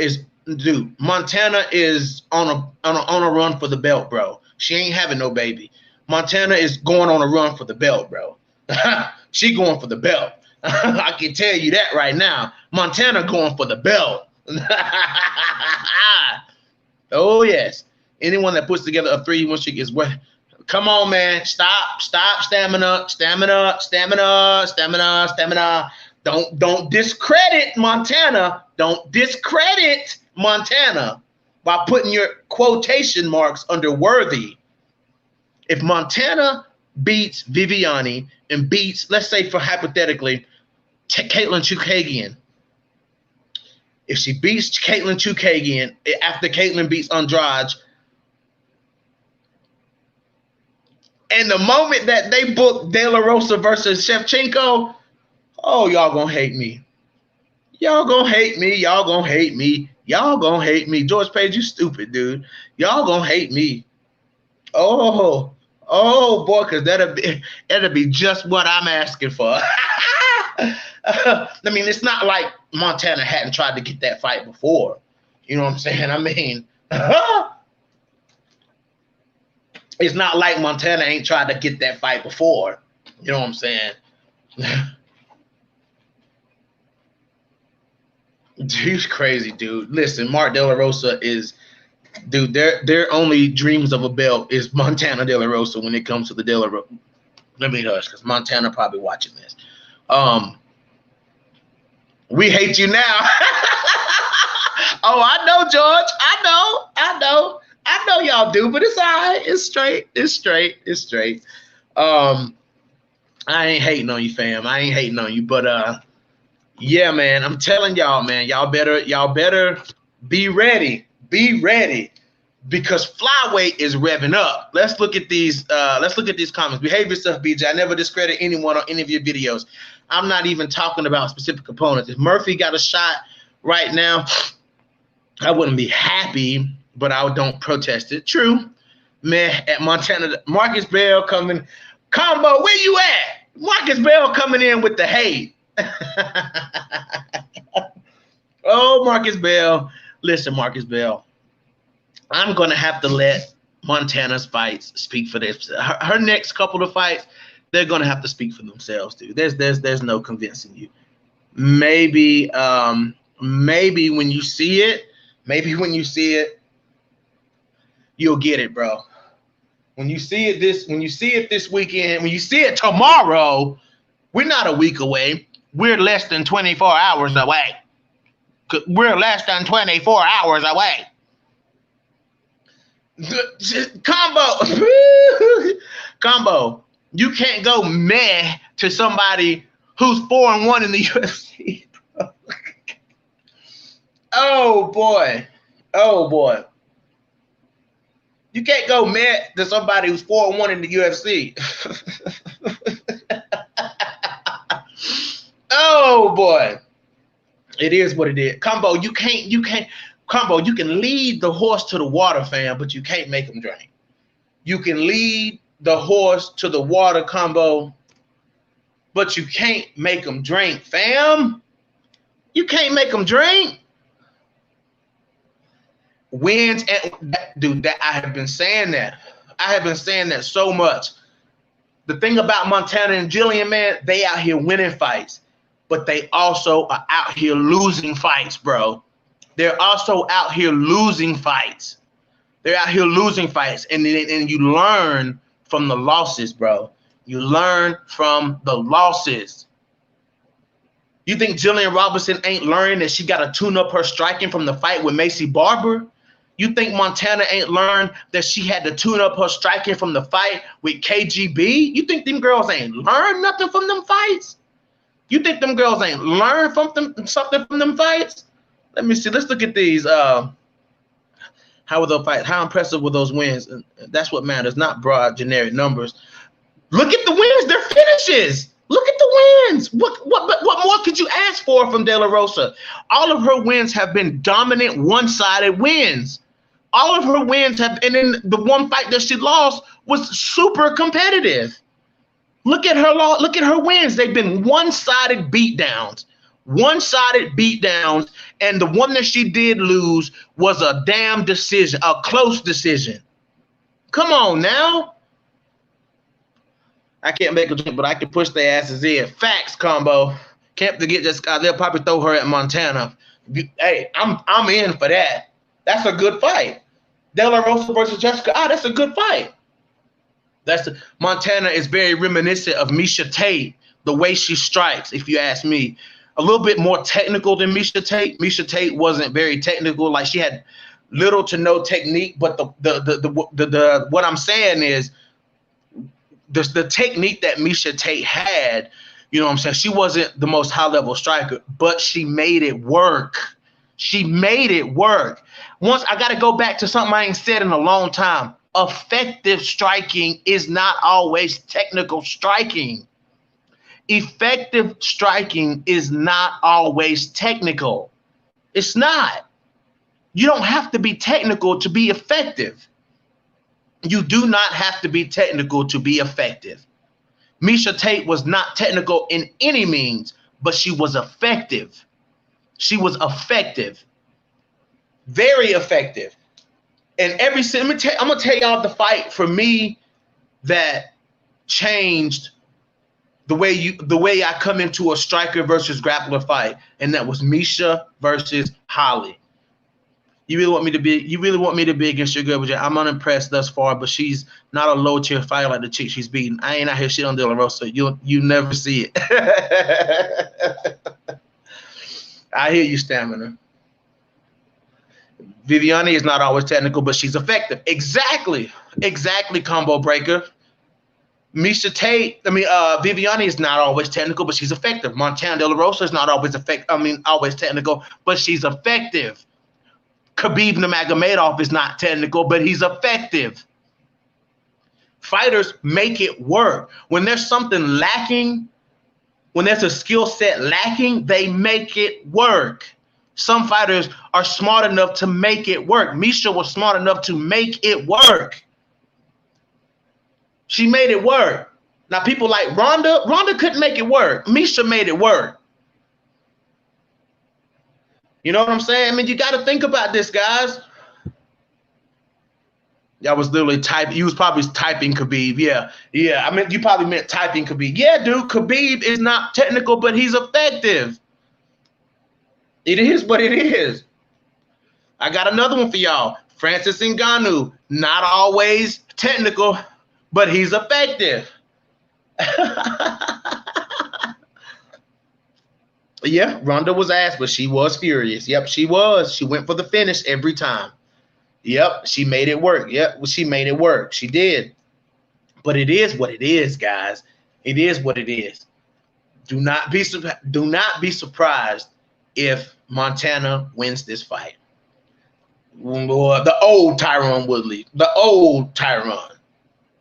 is on a run for the belt, bro. She ain't having no baby. Montana is going on a run for the belt, bro. She going for the belt. I can tell you that right now. Montana going for the belt. Oh yes. Anyone that puts together a 3-1 streak is what? Come on, man. Stop. Stamina. Don't discredit Montana. Don't discredit Montana by putting your quotation marks under worthy. If Montana beats Viviane and beats, let's say for hypothetically, Caitlin Chookagian. If she beats Caitlin Chookagian after Caitlin beats Andrade, and the moment that they book De La Rosa versus Shevchenko, oh, y'all gonna hate me. Y'all gonna hate me. Y'all gonna hate me. Y'all gonna hate me. George Page, you stupid, dude. Y'all gonna hate me. Oh, oh boy, because that'll be just what I'm asking for. I mean, it's not like Montana hadn't tried to get that fight before. You know what I'm saying? I mean, it's not like Montana ain't tried to get that fight before. You know what I'm saying? He's crazy, dude. Listen, Mark De La Rosa is, dude. Their only dreams of a belt is Montana De La Rosa when it comes to the De La Rosa. Let me hush, because Montana probably watching this. We hate you now. Oh, I know, George. I know y'all do, but it's all right. It's straight. I ain't hating on you, fam. I ain't hating on you, but yeah, man. I'm telling y'all, man. Y'all better be ready. Be ready, because flyweight is revving up. Let's look at these. Let's look at these comments. Behave yourself, BJ. I never discredit anyone on any of your videos. I'm not even talking about specific opponents. If Murphy got a shot right now, I wouldn't be happy, but I don't protest it. True. Man, at Montana, Marcus Bell coming. Combo, where you at? Marcus Bell coming in with the hate. Oh, Marcus Bell. Listen, Marcus Bell. I'm going to have to let Montana's fights speak for this. Her next couple of fights, they're going to have to speak for themselves, dude. There's no convincing you. Maybe when you see it, you'll get it, bro. When you see it this weekend, when you see it tomorrow, we're not a week away. We're less than 24 hours away. We're less than 24 hours away. Combo, you can't go meh to somebody who's 4-1 in the UFC. Oh boy. You can't go meh to somebody who's 4-1 in the UFC. Oh boy. It is what it is. Combo, you can't. Combo, you can lead the horse to the water, fam, but you can't make him drink. You can lead the horse to the water, Combo, but you can't make him drink, fam. You can't make him drink. Wins, and dude, that I have been saying that. I have been saying that so much. The thing about Montana and Jillian, man, they out here winning fights, but they also are out here losing fights, bro. They're also out here losing fights. They're out here losing fights, and you learn from the losses, bro. You learn from the losses. You think Jillian Robinson ain't learned that she got to tune up her striking from the fight with Macy Barber? You think Montana ain't learned that she had to tune up her striking from the fight with KGB? You think them girls ain't learned nothing from them fights? You think them girls ain't learned something from them fights? Let me see. Let's look at these. How were those fights? How impressive were those wins? That's what matters, not broad generic numbers. Look at the wins. They're finishes. Look at the wins. What more could you ask for from De La Rosa? All of her wins have been dominant, one-sided wins. All of her wins have, and then the one fight that she lost was super competitive. Look at her wins. They've been one-sided beatdowns. One-sided beatdowns, and the one that she did lose was a damn decision, a close decision. Come on now. I can't make a drink, but I can push their asses in. Facts, Combo. Can't forget this guy. They'll probably throw her at Montana. Hey, I'm in for that. That's a good fight. De La Rosa versus Jessica. That's a good fight. Montana is very reminiscent of Miesha Tate, the way she strikes, if you ask me. A little bit more technical than Miesha Tate. Miesha Tate wasn't very technical. Like, she had little to no technique. But the what I'm saying is the technique that Miesha Tate had, you know what I'm saying? She wasn't the most high-level striker, but she made it work. She made it work. Once I got to go back to something I ain't said in a long time. Effective striking is not always technical striking. Effective striking is not always technical. It's not. You don't have to be technical to be effective. You do not have to be technical to be effective. Miesha Tate was not technical in any means, but she was effective. She was effective. Very effective. And I'm gonna tell y'all the fight for me that changed the way I come into a striker versus grappler fight, and that was Miesha versus Holly. You really want me to be against your girl, but I'm unimpressed thus far. But she's not a low tier fighter like the chick she's beating. I ain't out here shit on De La Rosa. You never see it. I hear you, Stamina. Viviane is not always technical, but she's effective. Exactly, combo breaker. Miesha Tate, Viviane is not always technical, but she's effective. Montana De La Rosa is not always always technical, but she's effective. Khabib Nurmagomedov is not technical, but he's effective. Fighters make it work. When there's something lacking, when there's a skill set lacking, they make it work. Some fighters are smart enough to make it work. Miesha was smart enough to make it work. She made it work. Now, people like Ronda couldn't make it work. Miesha made it work. You know what I'm saying? I mean, you got to think about this, guys. Y'all was literally typing. You was probably typing Khabib. Yeah. I mean, you probably meant typing Khabib. Yeah, dude, Khabib is not technical, but he's effective. It is what it is. I got another one for y'all. Francis Ngannou, not always technical, but he's effective. Yeah, Ronda was ass, but she was furious. Yep, she was. She went for the finish every time. Yep, she made it work. Yep, she made it work. She did. But it is what it is, guys. It is what it is. Do not be surprised if Montana wins this fight. The old Tyron Woodley. The old Tyron.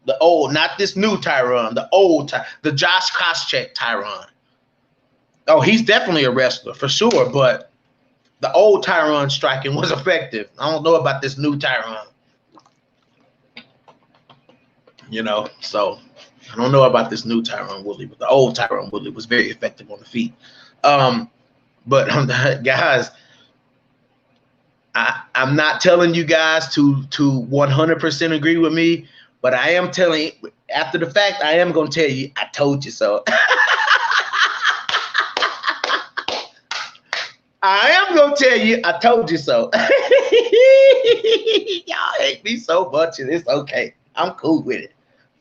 The old, not this new Tyron. The old, the Josh Koscheck Tyron. Oh, he's definitely a wrestler for sure, but the old Tyron striking was effective. I don't know about this new Tyron. You know, so I don't know about this new Tyron Woodley, but the old Tyron Woodley was very effective on the feet. But guys, I'm not telling you guys to 100% agree with me, but I am telling you, after the fact, I am going to tell you, I told you so. I am going to tell you, I told you so. Y'all hate me so much, and it's okay. I'm cool with it.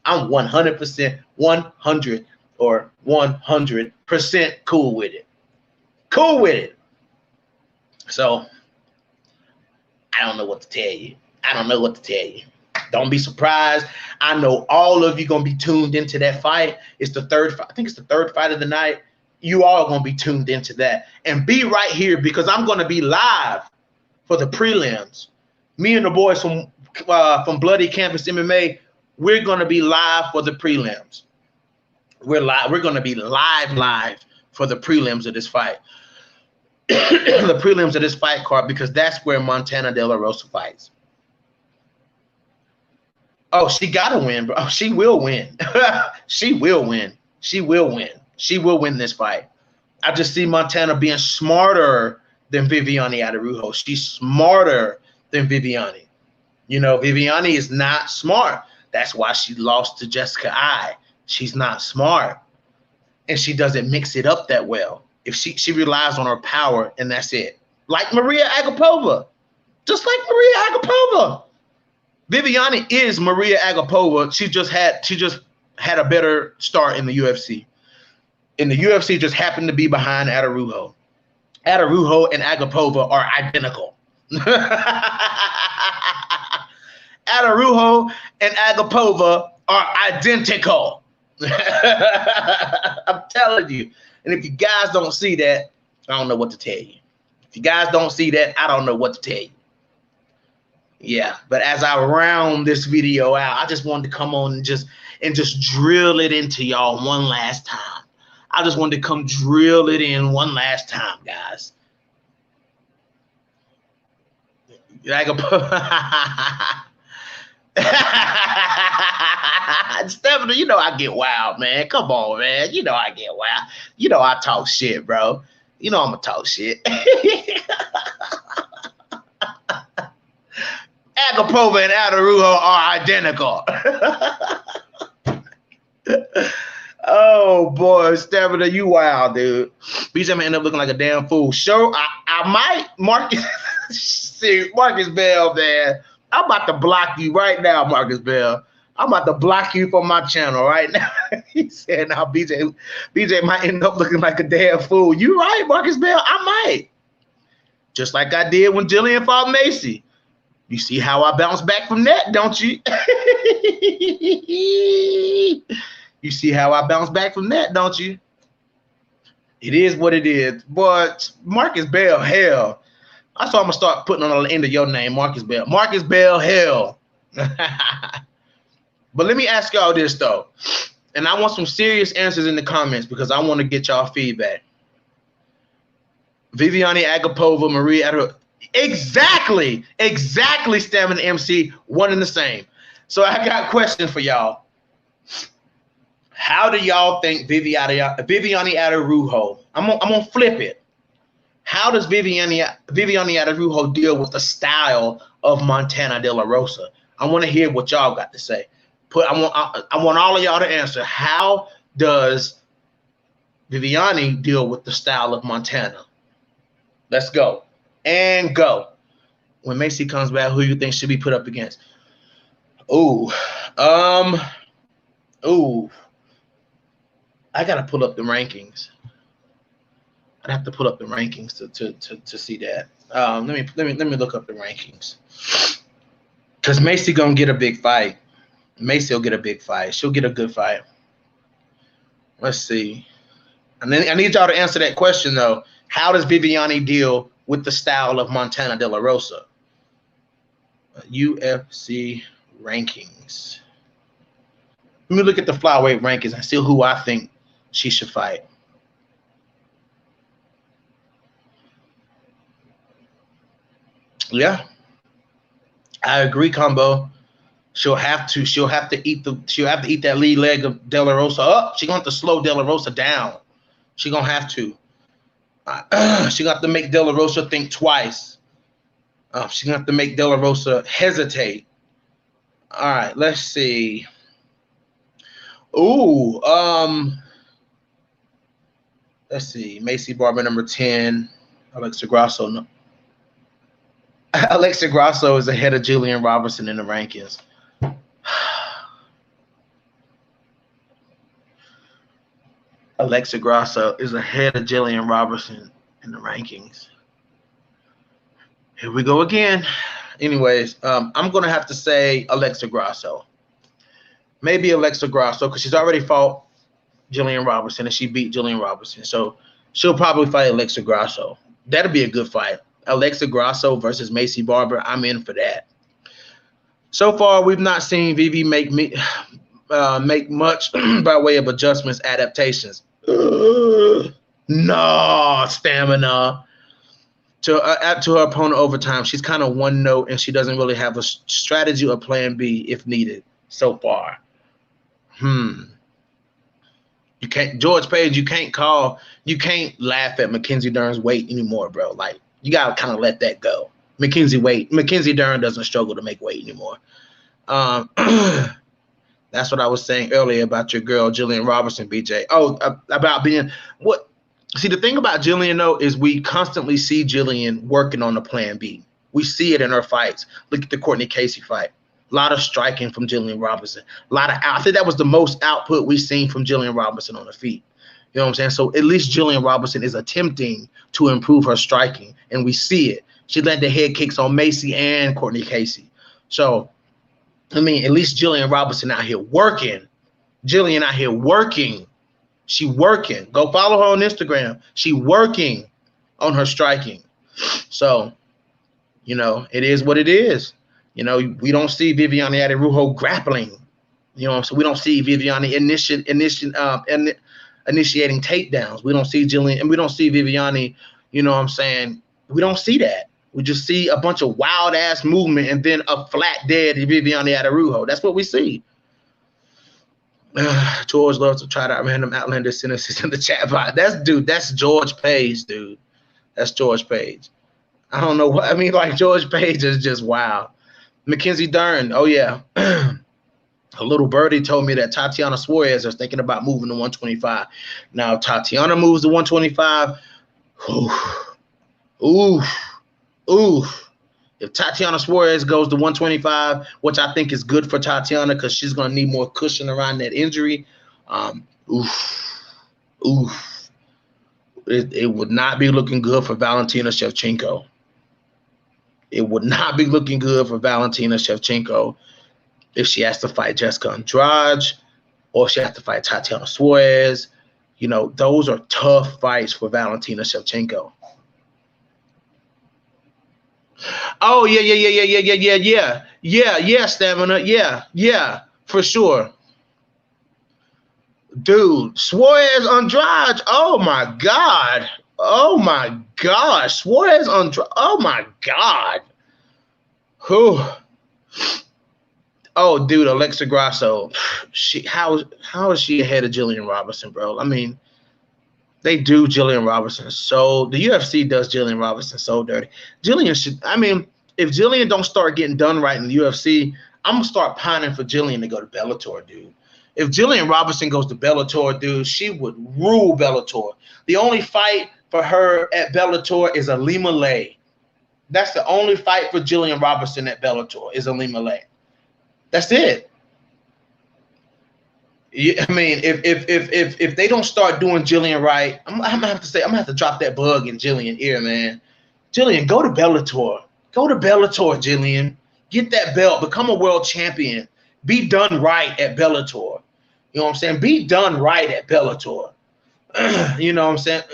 I'm 100%, 100 or 100% cool with it. Cool with it. So, I don't know what to tell you. I don't know what to tell you. Don't be surprised. I know all of you going to be tuned into that fight. It's the third fight. I think it's the third fight of the night. You all are going to be tuned into that. And be right here because I'm going to be live for the prelims. Me and the boys from Bloody Campus MMA, we're going to be live for the prelims. We're live. We're going to be live for the prelims of this fight. The prelims of this fight card, because that's where Montana De La Rosa fights. Oh, she got to win, bro. Oh, she will win. She will win. She will win. She will win this fight. I just see Montana being smarter than Viviane Araujo. She's smarter than Viviane. You know, Viviane is not smart. That's why she lost to Jessica I. She's not smart. And she doesn't mix it up that well. If she relies on her power, and that's it. Like Maria Agapova. Just like Maria Agapova. Viviane is Maria Agapova. She just had a better start in the UFC. And the UFC just happened to be behind Araujo. Araujo and Agapova are identical. Araujo and Agapova are identical. I'm telling you. And if you guys don't see that, I don't know what to tell you. If you guys don't see that, I don't know what to tell you. Yeah, but as I round this video out, I just wanted to come on and just drill it into y'all one last time. I just wanted to come drill it in one last time, guys. Stephanie, you know I get wild, man. Come on, man. You know I get wild. You know I talk shit, bro. You know I'm gonna talk shit. Agapova and Araujo are identical. Oh boy, Stamina, you wild, dude. BJ may end up looking like a damn fool. Sure, I might. Marcus, see, Marcus Bell, man. I'm about to block you right now, Marcus Bell. I'm about to block you from my channel right now. He said, "Now BJ might end up looking like a damn fool." You right, Marcus Bell. I might. Just like I did when Jillian fought Macy. You see how I bounce back from that, don't you? You see how I bounce back from that, don't you? It is what it is. But Marcus Bell, hell. That's why I'm going to start putting on the end of your name, Marcus Bell. Marcus Bell, hell. But let me ask y'all this, though. And I want some serious answers in the comments because I want to get y'all feedback. Viviane Agapova, Maria Araujo. Exactly, Stamina MC, one and the same. So I got a question for y'all. How do y'all think Viviane Araujo? I'm gonna flip it. How does Viviane Araujo deal with the style of Montana De La Rosa? I want to hear what y'all got to say. I want all of y'all to answer. How does Viviane deal with the style of Montana? Let's go. And go. When Macy comes back, who you think should be put up against? I gotta pull up the rankings. I'd have to pull up the rankings to see that. Let me look up the rankings. Cause Macy gonna get a big fight. Macy will get a big fight. She'll get a good fight. Let's see. And then I need y'all to answer that question though. How does Viviane deal with the style of Montana De La Rosa? UFC rankings. Let me look at the flyweight rankings and see who I think she should fight. Yeah, I agree, Combo. She'll have to eat that lead leg of De La Rosa up. She's gonna have to slow De La Rosa down. She's gonna have to. She's gonna have to make De La Rosa think twice. She's gonna have to make De La Rosa hesitate. All right, let's see. Let's see. Macy Barber, number 10. Alexa Grasso. No. Alexa Grasso is ahead of Jillian Robertson in the rankings. Alexa Grasso is ahead of Jillian Robertson in the rankings. Here we go again. Anyways, I'm going to have to say Alexa Grasso. Maybe Alexa Grasso because she's already fought Jillian Robertson and she beat Jillian Robertson. So she'll probably fight Alexa Grasso. That'll be a good fight. Alexa Grasso versus Macy Barber. I'm in for that. So far, we've not seen Vivi make much by way of adjustments, adaptations. No, Stamina. To her opponent over time, she's kind of one note and she doesn't really have a strategy or plan B if needed so far. You can't, George Page, you can't laugh at Mackenzie Dern's weight anymore, bro. Like, you gotta kind of let that go. Mackenzie Dern doesn't struggle to make weight anymore. That's what I was saying earlier about your girl, Jillian Robertson, BJ. Oh, about being what? See, the thing about Jillian, though, is we constantly see Jillian working on the plan B. We see it in her fights. Look at the Courtney Casey fight. A lot of striking from Jillian Robertson. I think that was the most output we've seen from Jillian Robertson on the feet. You know what I'm saying? So at least Jillian Robertson is attempting to improve her striking, and we see it. She led the head kicks on Macy and Courtney Casey. So, I mean, at least Jillian Robertson out here working. Jillian out here working. She working. Go follow her on Instagram. She working on her striking. So, you know, it is what it is. You know, we don't see Viviane Araujo grappling. You know, so we don't see Viviane initiating takedowns. We don't see Jillian, and we don't see Viviane, you know what I'm saying? We don't see that. We just see a bunch of wild ass movement and then a flat dead Viviane Araujo. That's what we see. George loves to try to random outlandish sentences in the chat box. That's George Page, dude. That's George Page. I don't know what I mean. Like, George Page is just wild. Mackenzie Dern. Oh yeah. A little birdie told me that Tatiana Suarez is thinking about moving to 125. Now, if Tatiana moves to 125, ooh. If Tatiana Suarez goes to 125, which I think is good for Tatiana because she's going to need more cushion around that injury, it would not be looking good for Valentina Shevchenko. It would not be looking good for Valentina Shevchenko if she has to fight Jessica Andrade or if she has to fight Tatiana Suarez. You know, those are tough fights for Valentina Shevchenko. Oh, yeah, Stamina. Yeah, for sure. Dude, Suarez Andrade. Oh, my God. Suarez Andrade. Oh, my God. Whew. Oh, dude, Alexa Grasso. How is she ahead of Jillian Robertson, bro? I mean, they do Jillian Robertson so the UFC does Jillian Robertson so dirty. Jillian should. I mean, if Jillian don't start getting done right in the UFC, I'm gonna start pining for Jillian to go to Bellator, dude. If Jillian Robertson goes to Bellator, dude, she would rule Bellator. The only fight for her at Bellator is Alima Lay. That's the only fight for Jillian Robertson at Bellator is Alima Lay. That's it. I mean, if they don't start doing Jillian right, I'm gonna have to drop that bug in Jillian ear, man. Jillian, go to Bellator. Go to Bellator, Jillian. Get that belt. Become a world champion. Be done right at Bellator. You know what I'm saying? Be done right at Bellator. You know what I'm saying?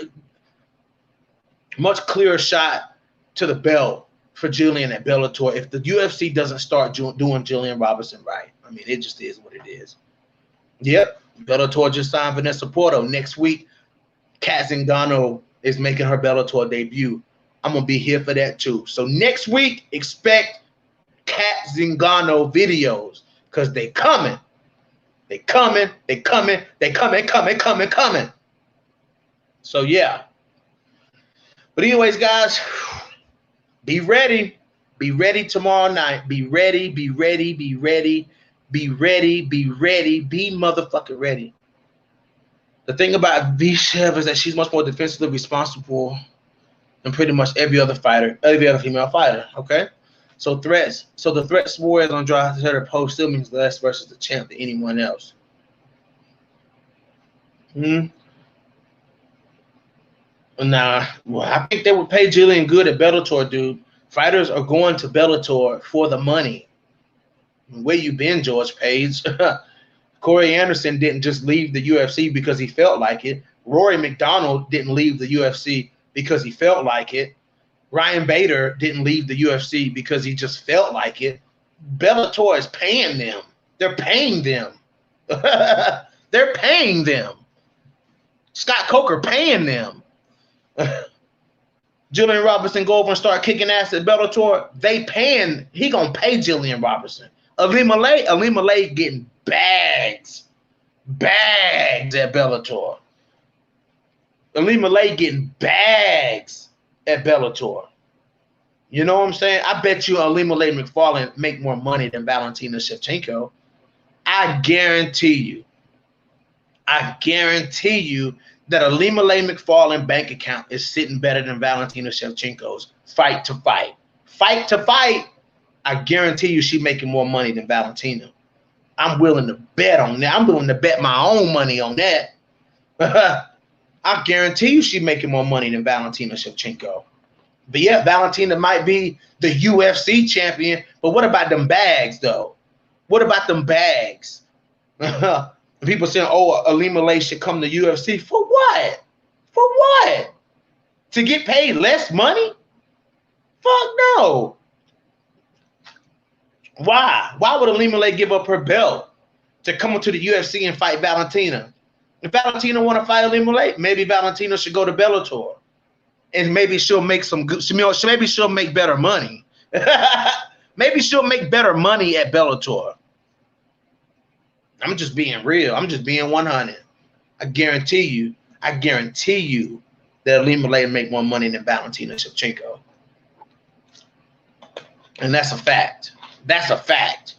Much clearer shot to the belt for Jillian at Bellator if the UFC doesn't start doing Jillian Robertson right. I mean, it just is what it is. Yep, Bellator just signed Vanessa Porto. Next week, Kat Zingano is making her Bellator debut. I'm going to be here for that too. So next week, expect Kat Zingano videos because they coming. They coming. So yeah. But anyways, guys, be ready. Be ready tomorrow night. Be ready. Be motherfucking ready. The thing about V-Shev is that she's much more defensively responsible than pretty much every other female fighter. Okay, so the threat Suarez on Andrade to her post still means less versus the champ than anyone else. Nah, well, I think they would pay Jillian good at Bellator, dude. Fighters are going to Bellator for the money. Where you been, George Page? Corey Anderson didn't just leave the UFC because he felt like it. Rory McDonald didn't leave the UFC because he felt like it. Ryan Bader didn't leave the UFC because he just felt like it. Bellator is paying them. They're paying them. They're paying them. Scott Coker paying them. Jillian Robertson go over and start kicking ass at Bellator. He gonna pay Jillian Robertson. Alima Lay getting bags at Bellator. Alima Lay getting bags at Bellator. You know what I'm saying? I bet you Alima Lay McFarlane make more money than Valentina Shevchenko. I guarantee you that Alima Lay McFarlane bank account is sitting better than Valentina Shevchenko's fight to fight. Fight to fight. I guarantee you she's making more money than Valentina. I'm willing to bet on that. I'm willing to bet my own money on that. I guarantee you she's making more money than Valentina Shevchenko. But yeah, Valentina might be the UFC champion, but what about them bags, though? What about them bags? People saying, oh, Alima Lay should come to UFC. For what? For what? To get paid less money? Fuck no. Why? Why would Alima Lay give up her belt to come into the UFC and fight Valentina? If Valentina want to fight Alima Lay, maybe Valentina should go to Bellator. and maybe she'll make some good. Maybe she'll make better money. Maybe she'll make better money at Bellator. I'm just being real. I'm just being 100. I guarantee you that Ilima Lei make more money than Valentina Shevchenko. And that's a fact. That's a fact.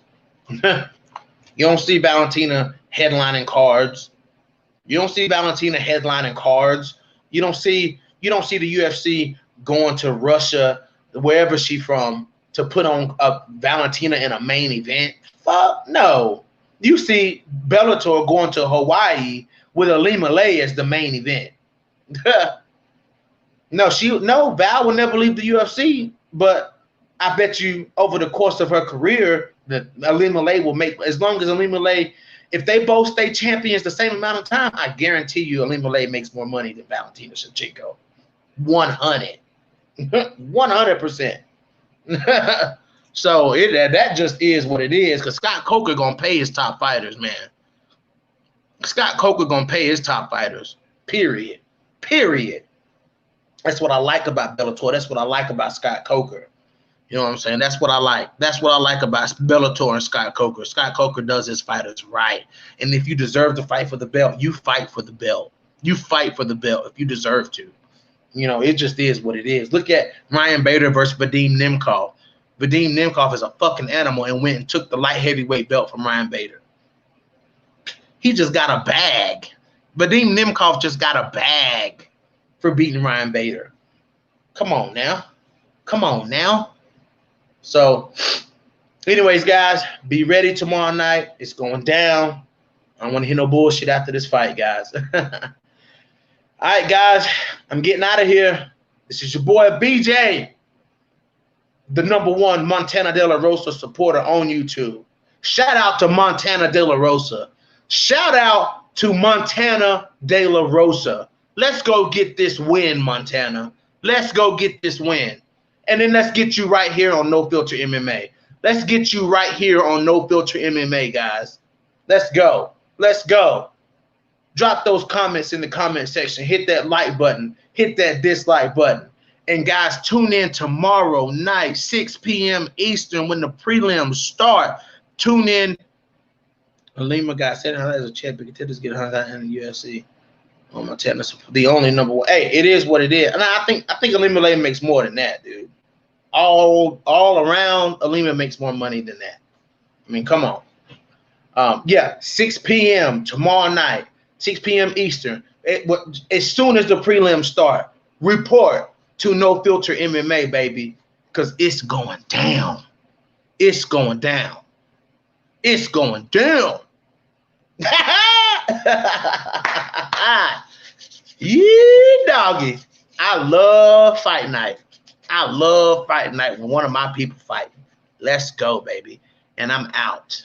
You don't see Valentina headlining cards. You don't see Valentina headlining cards. You don't see the UFC going to Russia, wherever she's from, to put on a Valentina in a main event. Fuck no. You see Bellator going to Hawaii with Ilima Lei as the main event. No, Val will never leave the UFC, but I bet you over the course of her career that Ilima Lei will make, as long as Ilima Lei, if they both stay champions the same amount of time, I guarantee you Ilima Lei makes more money than Valentina Shevchenko. 100%. So that just is what it is, because Scott Coker gonna pay his top fighters, man. Scott Coker gonna pay his top fighters. Period. That's what I like about Bellator. That's what I like about Scott Coker. You know what I'm saying? That's what I like. That's what I like about Bellator and Scott Coker. Scott Coker does his fighters right. And if you deserve to fight for the belt, you fight for the belt. You fight for the belt if you deserve to. You know, it just is what it is. Look at Ryan Bader versus Vadim Nemkov. Vadim Nemkov is a fucking animal and went and took the light heavyweight belt from Ryan Bader. He just got a bag. Vadim Nemkov just got a bag for beating Ryan Bader. Come on now. So, anyways, guys, be ready tomorrow night. It's going down. I don't want to hear no bullshit after this fight, guys. All right, guys, I'm getting out of here. This is your boy, BJ, the #1 Montana De La Rosa supporter on YouTube. Shout out to Montana De La Rosa. Shout out to Montana De La Rosa. Let's go get this win, Montana. Let's go get this win. And then let's get you right here on No Filter MMA. Let's get you right here on No Filter MMA, guys. Let's go. Let's go. Drop those comments in the comment section. Hit that like button. Hit that dislike button. And guys, tune in tomorrow night, 6 p.m. Eastern, when the prelims start. Tune in. Ilima got $700 as a check, but contenders get $100 in the UFC. Oh, my tennis, the only #1. Hey, it is what it is. And I think Ilima Lei makes more than that, dude. All around, Ilima makes more money than that. I mean, come on. Yeah, 6 p.m. tomorrow night, 6 p.m. Eastern. As soon as the prelims start, report to No Filter MMA, baby, because it's going down. It's going down. It's going down. Yeah, doggy. I love fight night. I love fight night when one of my people fight. Let's go, baby. And I'm out.